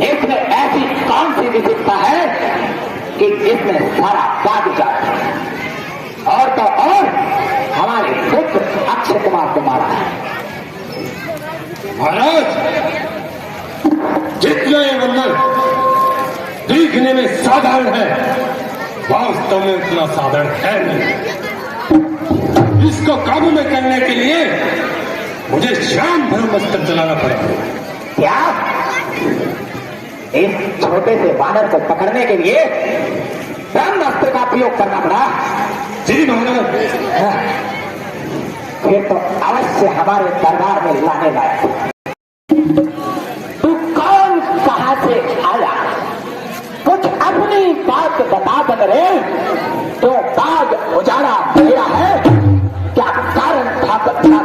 इसमें ऐसी कौन सी विशेषता है कि इसमें सारा बाग जाए? और तो और हमारे पुत्र अक्षय कुमार को मारा है। महाराज, जितना ये मंदिर देखने में साधारण है, वास्तव में उतना साधारण है नहीं। इसको काबू में करने के लिए मुझे शाम ब्रह्मास्त्र चलाना पड़ेगा। क्या इस छोटे से वानर को पकड़ने के लिए ब्रह्मास्त्र का प्रयोग करना पड़ा? जी महाराज। फिर तो अवश्य हमारे दरबार में लाने लायक। तू कौन, कहां से आया? कुछ अपनी बात बता दे रे। तो बाग उजाड़ा गया है, क्या कारण था बता?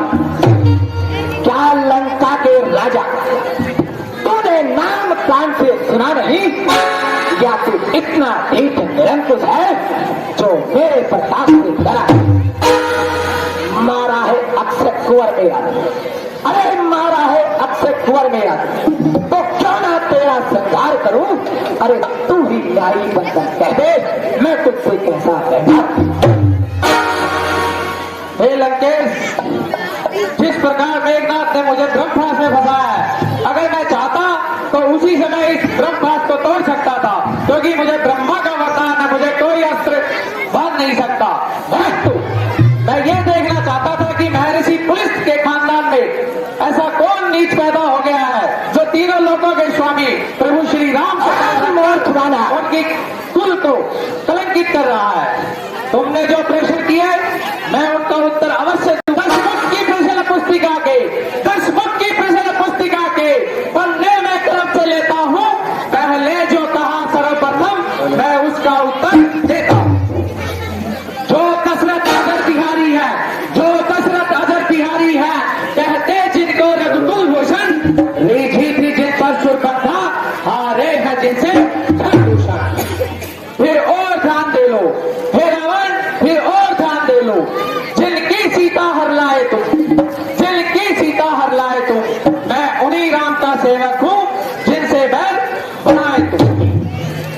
क्या लंका के राजा तूने नाम कान से सुना नहीं? या तू इतना ढीठ निरंकुश है जो मेरे प्रताप से डरा? मारा है अक्षय कुंवर मेरा, अरे मारा है अक्षय कुंवर मेरा, तो क्यों ना तेरा संहार करूं? अरे तू ही न्यायी बनकर कह दे, मैं तुझसे कैसा कहना। हे लंकेश, जिस प्रकार मेघनाथ ने मुझे ब्रह्मास्त्र में फंसाया है, अगर मैं चाहता तो उसी समय इस ब्रह्मास्त्र को तोड़ सकता था, क्योंकि मुझे ब्रह्मा का वरदान है, मुझे कोई अस्त्र बांध नहीं सकता। मैं ये देखना चाहता था कि महर्षि पुलिस के खानदान में ऐसा कौन नीच पैदा हो गया है जो तीनों लोगों के स्वामी प्रभु श्री राम उनकी कुल को कलंकित कर रहा है। तुमने जो प्रश्न किए मैं उनका उत्तर अवश्य दूंगा। 10 मुख की प्रश्न पुस्तिका के 10 मुख की प्रश्न पुस्तिका के पन्ने में कलम से लेता हूँ। पहले जो कहा सर्वप्रथम मैं उसका उत्तर देता हूँ। जो दशरथ अजर बिहारी है, जो दशरथ अजर बिहारी है, कहते जिनको रघुकुल भूषण, रीझी थी जिन पर सुरबंधा, हारे हैं जिनसे धनभूषण। फिर और ध्यान दे लो हे रावण, फिर और ध्यान दे लो। जिनकी सीता हर लाए तुम, जिनकी सीता हर लाए तुम, मैं उन्हीं राम का सेवक हूं जिनसे बैर बनाए तुम।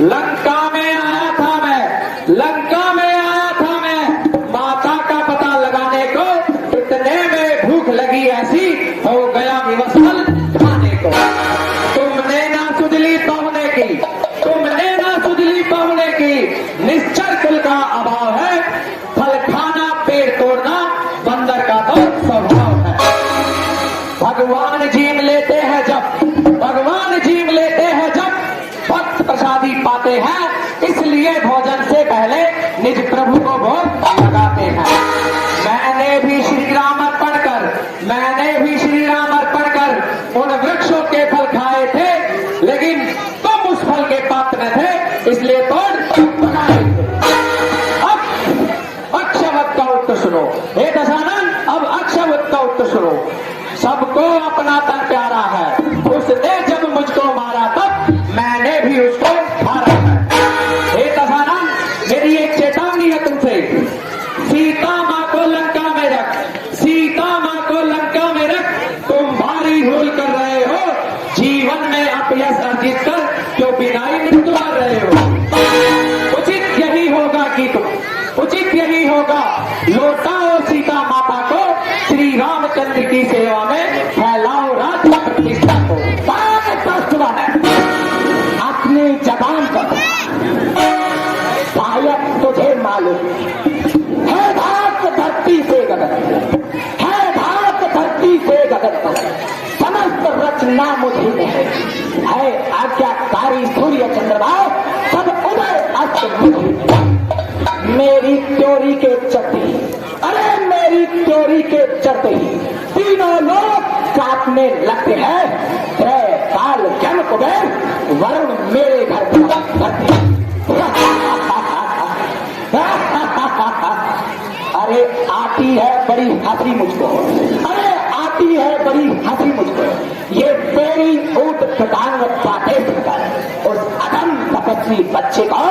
लंका में आया था मैं, लंका में आया था मैं, माता का पता लगाने को, इतने में भूख लगी ऐसी हो गया विवस्फल खाने को। तुमने ना सुधली पहुने की, तुमने ना सुधली पहुने की, निश्चर कुल का अभाव है, फल खाना पेड़ तोड़ना बंदर का तो स्वभाव है। भगवान जीम लेते हैं जब, भगवान जीम लेते हैं जब, भक्त प्रसादी पाते हैं, इसलिए भोजन से पहले निज प्रभु को भोग लगाते हैं। मैंने भी श्री राम अर्पण कर, मैंने भी श्री राम अर्पण कर उन वृक्षों के फल खाए थे, लेकिन तुम उस फल के पात्र थे, इसलिए तोड़ बनाए थे। अब अक्षयवत का उत्तर सुनो हे दशानन, अब अक्षयवत का उत्तर सुनो। सबको अपना तन प्यारा है, उसने जब मुझको मारा तब मैंने भी उसको मारा है। हे दशानन, मेरी एक चेतावनी है तुमसे, सीता माँ को लंका में रख, सीता माँ को लंका में रख। तुम भारी भूल कर रहे हो, जीवन में अपयश अर्जित कर क्यों बिनाई मृत्यु आ रहे हो। उचित यही होगा कि तुम, उचित यही होगा लौटाओ सीता माता को, श्री रामचंद्र की सेवा में फैलाओ राज्य प्रतिष्ठा को। अपनी जबान पर शायद तुझे मालूम है, भारत धरती से गगन, है भारत धरती से गगन पर समस्त रचना मुझी में है आज्ञाकारी सूर्य चंद्रमा सब उदय अस्त मुझी में। मेरी त्योरी के चलते, अरे मेरी त्योरी के चलते ही तीनों लोग काटने लगते हैं। काल जन कुबेर वरुण मेरे घर पर अरे आती है बड़ी हंसी मुझको, अरे आती है बड़ी हंसी मुझको। ये तेरी ऊट प्रदान बातें सुनकर उस अदम तपस्वी बच्चे को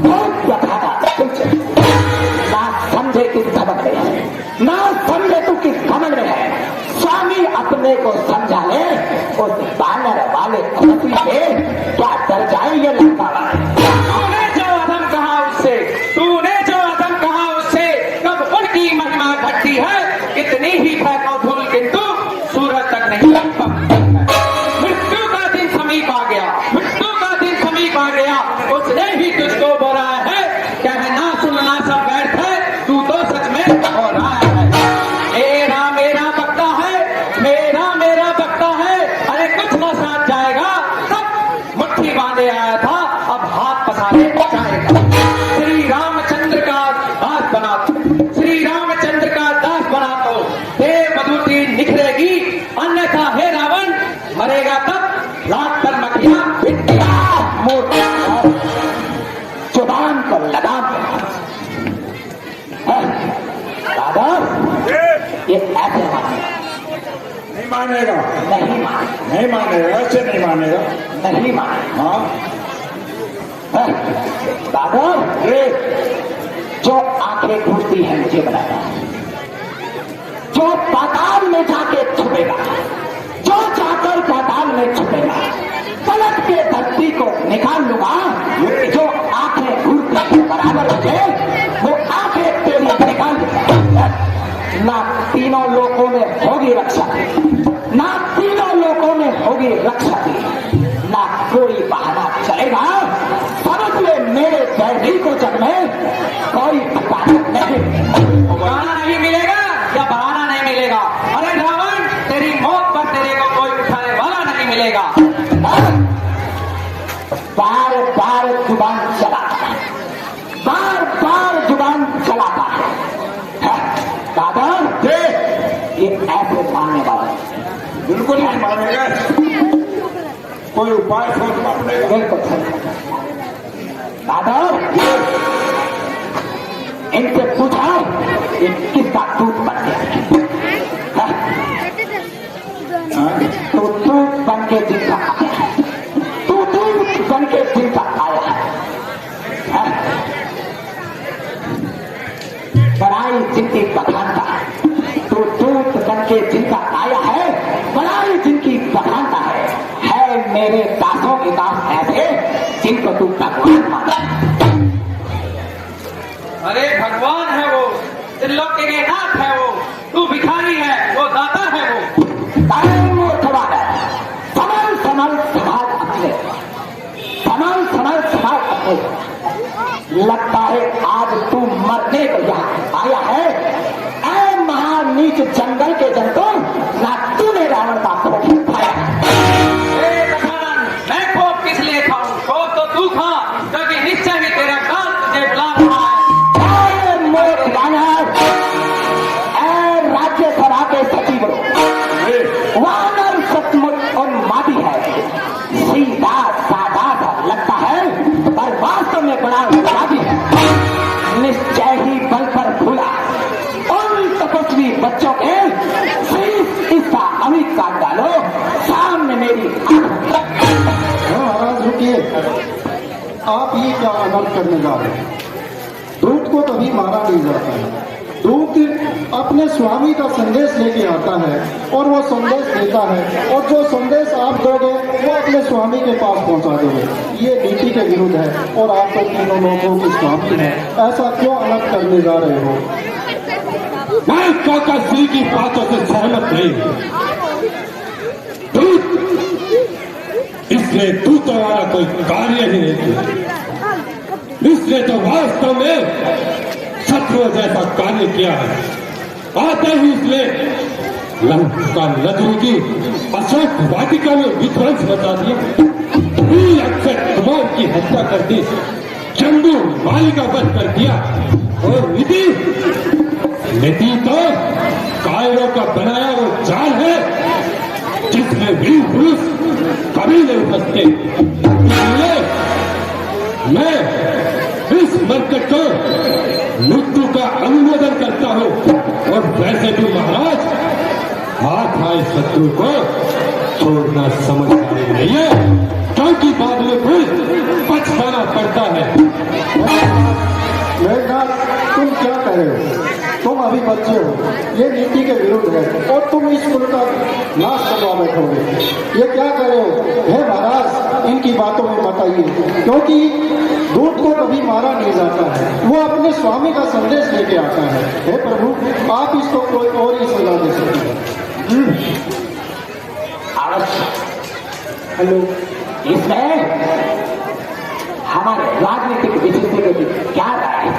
बहुत बताता कुछ ना समझे किस घमंड में है, ना समझे तू किस घमंड में है। स्वामी अपने को समझा ले, उस बानर वाले तपस्वी से क्या डर जाए ये लड़का? तूने जो अधम कहा उससे, तूने जो अधम कहा उससे, कब उनकी महिमा घटती है, कितनी ही फेंको धूल किंतु सूरज तक नहीं लगता। मृत्यु का दिन समीप आ गया, मृत्यु का दिन समीप आ गया, उसने ही तुझको बोला है, कहना सुनना सब व्यर्थ है, तू तो सच में हो रहा है। मेरा मेरा बकता है, मेरा मेरा बकता है, अरे कुछ न साथ जाएगा, सब मुट्ठी बांधे आया था, अब हाथ पसारे जाएगा। श्री रामचंद्र का दास बना, श्री रामचंद्र का दास बना तो देव मधुती निखरेगी, अन्यथा हे रावण मरेगा तब लाख पर मखिया बिटिया। जुबान को लगाम दादा, ये ऐसे नहीं मानेगा, नहीं मान, नहीं मानेगा, ऐसे नहीं मानेगा। नहीं मान। हाँ दादा, जो आंखें घूरती है मुझे बताया, जो पाताल में जाके छुपेगा, जो जाकर पाताल में छुपेगा, पलट के धरती को निकाल लूंगा। जो आंखें घूरती है बराबर मुझे, वो आंखें तेरी निकाल दूंगा। ना तीनों लोकों में होगी रक्षा, ना तीनों लोकों में होगी रक्षा, ना कोई बहाना चलेगा। समझ ले मेरे बैरी को जग में कोई ठिकाना नहीं, बहाना नहीं मिलेगा या बहाना नहीं मिलेगा। अरे रावण, तेरी मौत पर तेरे को कोई उठाने वाला नहीं मिलेगा। बार बार जुबान चलाता है, बार बार जुबान चलाता है। दादा, ये ऐसे मानने वाला है, बिल्कुल नहीं मानेगा, कोई उपाय सोचना पड़ेगा। बिल्कुल सही। दादा, इनसे पूछा ये किसका दूध बन गया? तो दूध बन के जिनका आया है, तू दूध बन के जिनका आया है, बड़ाई जिनकी बखानता है, तो दूध बन के जिनका आया है, बड़ाई जिनकी बखानता है मेरे दासों के दास ऐसे जिनको तू भगवान माना। अरे भगवान है वो, त्रिलोकी के नाथ है वो, तू भिखारी है, वो दाता है वो। संभल संभल संभाल अपने, संभल संभल संभाल अपने। लगता है आज तू मरने को यहाँ आया है। ऐ महानीच जंगल के जंतु, ना तूने रावण का खोप खाया। मैं खोप किस लिए खाऊं? खोप तो तू खा, क्योंकि निश्चय ही तेरा काल तुझे बुला रहा है। राज्यसभा के सचिव वानर सचमुच उन्मादी है, सीधा साधा सा लगता है, पर वास्तव में बड़ा उन्मादी है। निश्चय ही बल पर भूला उन तपस्वी बच्चों के इसका अमित काट डालो सामने मेरी। महाराज रुकिए, आप ये क्या अनर्थ करने जा रहे हैं? दूत को कभी मारा नहीं जाता है। दूत अपने स्वामी का संदेश लेके आता है और वो संदेश देता है, और जो संदेश आप दोगे वो अपने स्वामी के पास पहुंचा दोगे। ये नीति के विरुद्ध है और आप तो तीनों लोगों की स्वामी है, ऐसा क्यों अलग करने जा रहे हो? मैं काका श्री की बातों से सहमत नहीं हूं। इसने दूतों वाला कोई कार्य ही नहीं किया। इसने तो वास्तव में शत्रुओं जैसा कार्य किया है। आते ही इसने लंका नगरी की अशोक वाटिका में विध्वंस मचा दिया, अक्षय कुमार की हत्या कर दी, चंदू माली का वध कर दिया, और नीति तो कायरों का बनाया वो जाल है जिसमें वीर पुरुष कभी नहीं फंसते। इसलिए मैं इस मंत्र को मृत्यु का अनुमोदन करता हूं, और वैसे भी महाराज हाथ आए शत्रु को छोड़ना समझदारी नहीं है, क्योंकि बाद में फिर पछताना पड़ता है। मेघनाथ, तुम क्या कर रहे हो? तुम अभी बच्चे हो, ये नीति के विरुद्ध है और तुम इस कुल का नाश करवा बैठोगे। ये क्या कर रहे हो? हे महाराज, इनकी बातों में मत आइए, क्योंकि दूत को कभी मारा नहीं जाता है, वो अपने स्वामी का संदेश लेके आता है। हे प्रभु, आप इसको कोई और ही सजा दे सकते हैं। अवश्य। हेलो, इसमें हमारे राजनीतिक विशेषज्ञ की क्या राय है?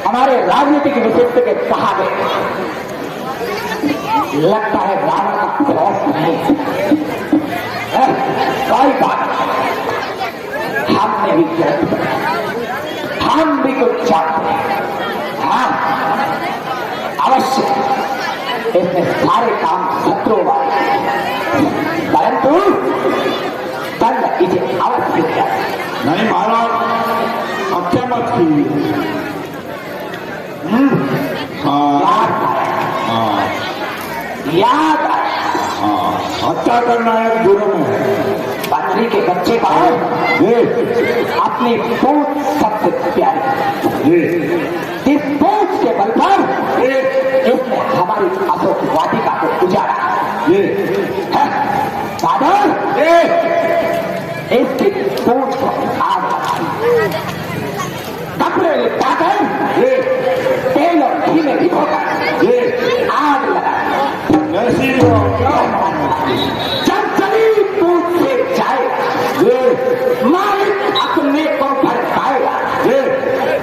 हमारे राजनीतिक विशेषज्ञ कहा गए, लगता है रावण का खौफ नहीं है। कोई बात नहीं, हमने भी किया, हम भी कुछ चाहते हैं। हाँ, अवश्य इसमें सारे काम शत्रु वाले, परंतु दंड इसे अवश्य किया। नहीं महाराज, अब क्या बात की? याद आया, हत्या करना है गुरु में। बंदरी के बच्चे का अपनी पूछ सबसे प्यारी, इस पूछ के बल पर इसने हमारी अशोक वाटिका को उजाड़ा। साधन इसकी पूछ को आग कपड़े लिपटाकर तेल और घी में भिगोकर आग लगा। जब चली पूछ से जाए, मालिक अपने को भड़काएगा।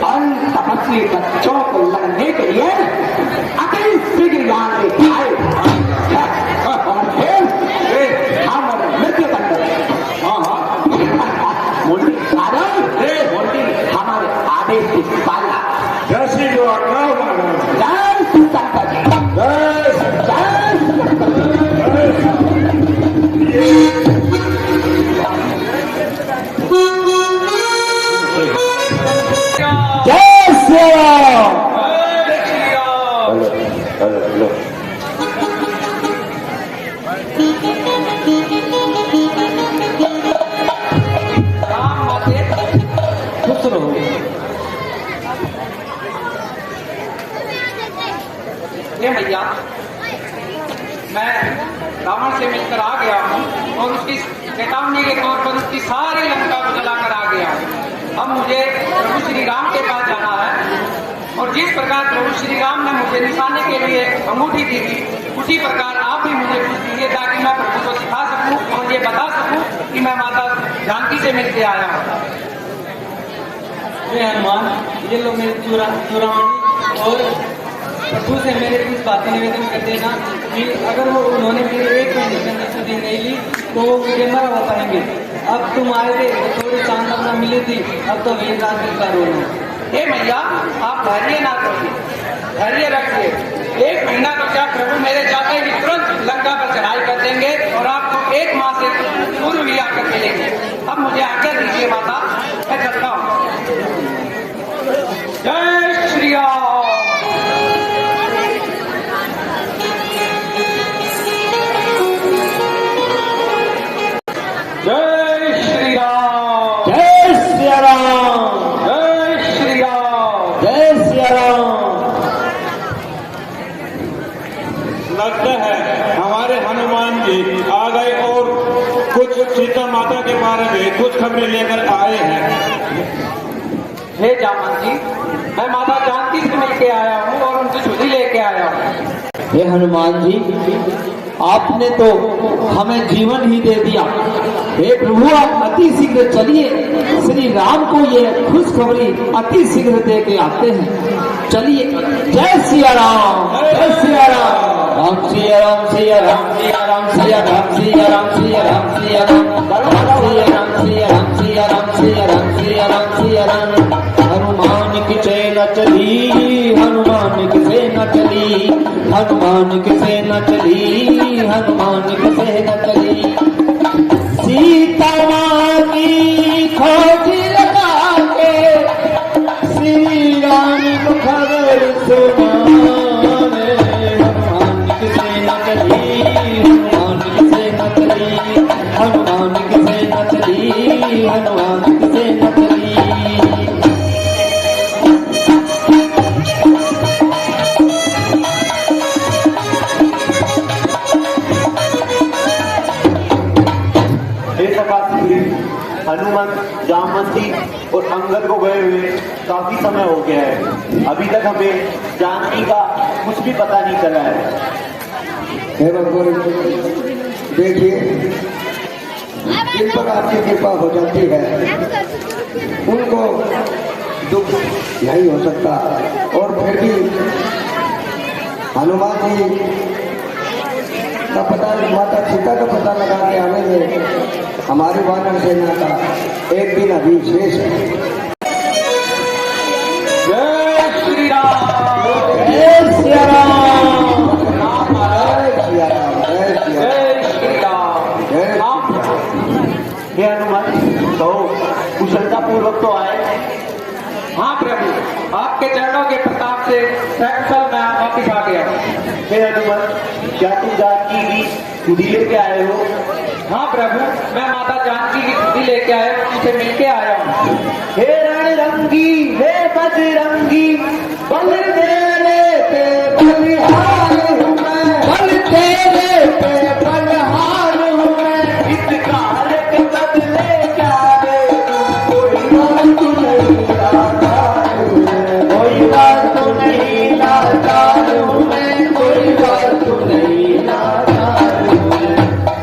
अंत तपस्वी बच्चों को लड़ने के लिए अति शीघ्र यहाँ से आएगा और फिर हम मृत्यु दंड हमारे आदेश की पालना। जैसी जो आज्ञा जय श्री शंकर जी, जय श्री राम। ये भैया, मैं रावण से मिलकर आ गया हूँ और उसकी चेतावनी के तौर पर उसकी सारी लंका को जलाकर आ गया हूँ। अब मुझे प्रभु श्री राम के पास जाना है और जिस प्रकार प्रभु श्री राम ने मुझे निशाने के लिए अंगूठी दी थी, उसी प्रकार आप भी मुझे कुछ दीजिए ताकि मैं प्रभु को सिखा सकूं और ये बता सकूं कि मैं माता जानकी से मिलकर आया हूँ। हनुमान, ये लोग मेरे चूड़ामणि और प्रभु से मेरे कुछ बातें निवेदन कर देना कि अगर वो उन्होंने मेरे एक महीने के अंदर छुट्टी नहीं ली तो वो मुझे मरा हो पाएंगे। अब तुम आए थे तो थोड़ी सांत्वना मिली थी, अब तो मेरी रात का रोना। हे भैया, आप धैर्य ना करिए, धैर्य रखिए। एक महीना तो क्या, प्रभु मेरे जाते ही तुरंत लंका पर चढ़ाई कर देंगे और आपको एक माह से पूर्व भी आकर मिलेंगे। अब मुझे आज्ञा दीजिए माता, मैं चलता हूँ। जय श्री राम। जय श्री राम। जय श्री राम। जय श्री राम। जय श्री राम। लगता है हमारे हनुमान जी आ गए और कुछ सीता माता के बारे में कुछ खबरें लेकर आए हैं। हे जामन जी, मैं माता जानकी से मिलके आया हूँ और उनसे छुट्टी लेके आया हूँ। हे हनुमान जी, आपने तो हमें जीवन ही दे दिया। हे प्रभु, आप अति शीघ्र चलिए, श्री राम को ये खुशखबरी अति शीघ्र दे के आते हैं। चलिए। जय सिया राम। जय सिया राम। राम सिया राम। सिया राम। सिया राम। सिया राम। सिया राम। सिया राम। सिया राम। सिया राम। सिया राम। सिया राम। सिया राम। सिया राम। सिया राम। हनुमान की सेना चली, हनुमान की सेना चली, हनुमान की सेना चली, हनुमान की सेना चली। सीता माँ की खोज लगा के श्री राम को खबर सुनाने, हनुमान की सेना चली, हनुमान की जामवंती और अंगद को गए हुए काफी समय हो गया है। अभी तक हमें जानकी का कुछ भी पता नहीं चला है। हे भगवान, देखिए जिन पर आपकी कृपा हो जाती है उनको दुख नहीं हो सकता। और फिर भी हनुमान जी का पता, माता सीता का पता लगा के आने में हमारी वानर सेना का एक दिन अभी शेष है। जय श्री राम। जय सिया राम, जय सिया राम, जय सिया जय श्री राम। जय हे हनुमान, तो कुशलता पूर्वक तो आए। हाँ प्रभु, आपके चरणों के प्रताप से सकुशल मैं वापिस आ गया। हे हनुमान, क्या तुम जानकी की सुधी लेके आए हो? हाँ प्रभु, मैं माता जानकी की छुट्टी लेके आया हूँ, उनसे मिलके आया हूँ। हे रणरंगी, हे बजरंगी, बल तेरे पे बलिहार हूँ मैं, बल तेरे पे बलिहार हूँ मैं। इस काल के बदले क्या दे दूँ, कोई बात नहीं लाचार हूँ मैं, कोई बात नहीं लाचार हूँ मैं, कोई बात नहीं लाचार हूँ मैं।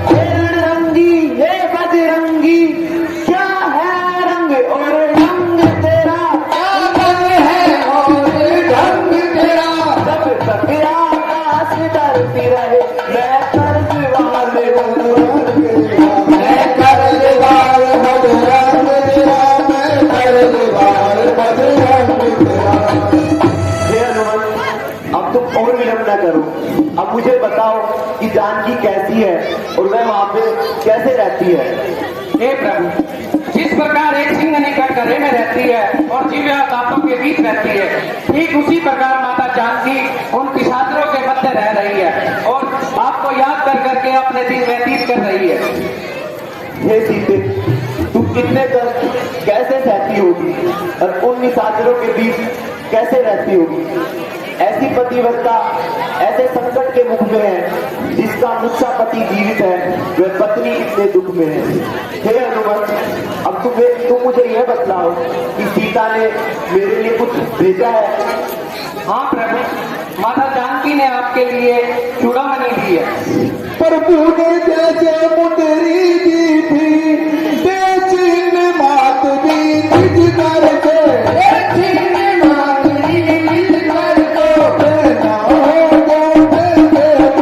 हे रणरंगी, हे बजरंगी, क्या है रंग और ढंग तेरा, क्या रंग है और ढंग तेरा। जब तक आकाश डरती रहे, मैं कर्जवार हूँ, मैं कर्जवार बजरंग तेरा, मैं कर्जवार बजरंग तेरा। हे हनुमान, अब तुम और विलंब न करो। अब मुझे बताओ कि जानकी कैसी है और वह वहां पे कैसे रहती है। हे प्रभु, जिस प्रकार एक सिंह निकट गड्ढे में रहती है और जीव दांतों के बीच रहती है, ठीक उसी प्रकार माता जानकी उन पिशाचों के मध्य रह रही है और आपको याद कर करके अपने दिन व्यतीत कर रही है। हे सीते, तुम कितने कष्ट कैसे सहती होगी और उन निशाचरों के बीच कैसे रहती होगी। ऐसी पतिव्रता ऐसे संकट के मुख में है, जिसका मुझसा पति जीवित है, वह पत्नी इतने दुख में है। हे हनुमान, अब तुम मुझे यह बतलाओ कि सीता ने मेरे लिए कुछ भेजा है। हाँ प्रभु, माता जानकी ने आपके लिए चूड़ामणि दी है। प्रभु ने जैसे मुंदरी दी थी, बेचिन मात भी निज कर के, बेचिन मात भी निज कर को, देना हो तो दे दो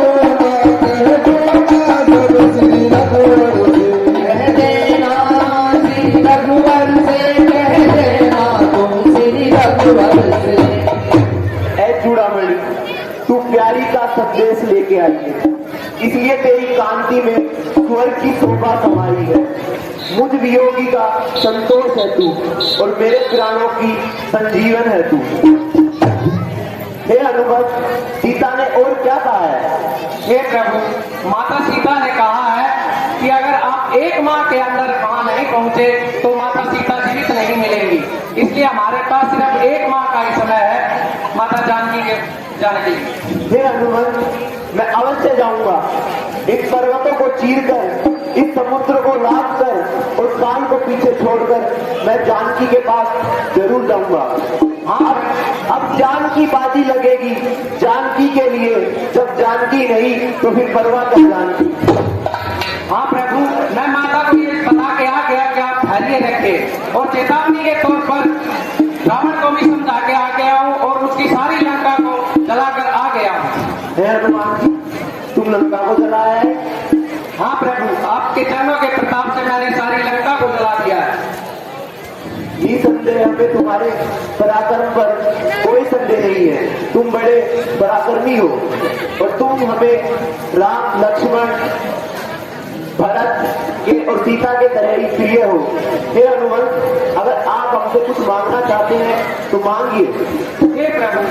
श्री रघुवर से, देना श्री रघुवर से, कह देना तुम श्री रघुवर से। ऐ चूड़ामणि, तू प्यारी का संदेश लेके आई है, इसलिए तेरी कांति में स्वर्ग की शोभा समाई है। मुझ वियोगी का संतोष है तू और मेरे प्राणों की संजीवन है तू। हे हनुमान, सीता ने और क्या कहा है? हे प्रभु, माता सीता ने कहा है कि अगर आप एक माह के अंदर वहां नहीं पहुंचे तो माता सीता जीवित नहीं मिलेंगी, इसलिए हमारे पास सिर्फ एक माह का ही समय है माता जानकी के जाने के लिए। हे हनुमान, मैं अवश्य जाऊंगा। इन पर्वतों को चीरकर, इस समुद्र को लाद कर और कान को पीछे छोड़कर मैं जानकी के पास जरूर जाऊंगा। हाँ, अब जानकी बाजी लगेगी जानकी के लिए। जब जानकी नहीं तो फिर परवाह कर जानकी। हाँ प्रभु, मैं माता को ये बता के आ गया कि आप धैर्य रखें और चेतावनी के तौर पर रावण को भी समझा के आ गया हूँ और उसकी सारी लंका को जलाकर आ गया हूँ। हे हनुमान, तुम लंका को जलाया है? हाँ प्रभु, आपके चरणों के प्रताप से मैंने सारी लंका को जला दिया है। निसंदेह हमें तुम्हारे पराक्रम पर कोई संदेह नहीं है। तुम बड़े पराक्रमी हो और तुम हमें राम, लक्ष्मण, भरत के और सीता के तरह ही प्रिय हो। हे हनुमान, अगर आप हमसे कुछ मांगना चाहते हैं तो मांगिए। हे प्रभु,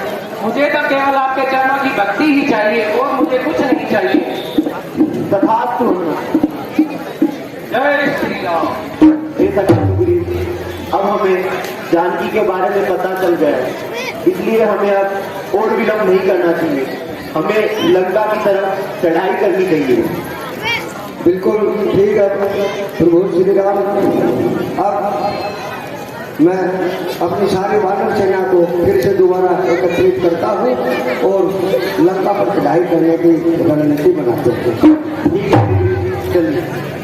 मुझे तो केवल आपके चरणों की भक्ति ही चाहिए और मुझे कुछ नहीं चाहिए। तथास्तु। जय श्री राम। हे सतगुरु, अब हमें जानकी के बारे में पता चल गया है, इसलिए हमें अब और विलंब नहीं करना चाहिए। हमें लंका की तरफ चढ़ाई करनी चाहिए। बिल्कुल ठीक है प्रभु श्री राम। अब मैं अपनी सारी वानर सेना को फिर से दोबारा एकत्रित करता हूँ और लंका पर चढ़ाई करने की रणनीति बनाते हैं। चलिए।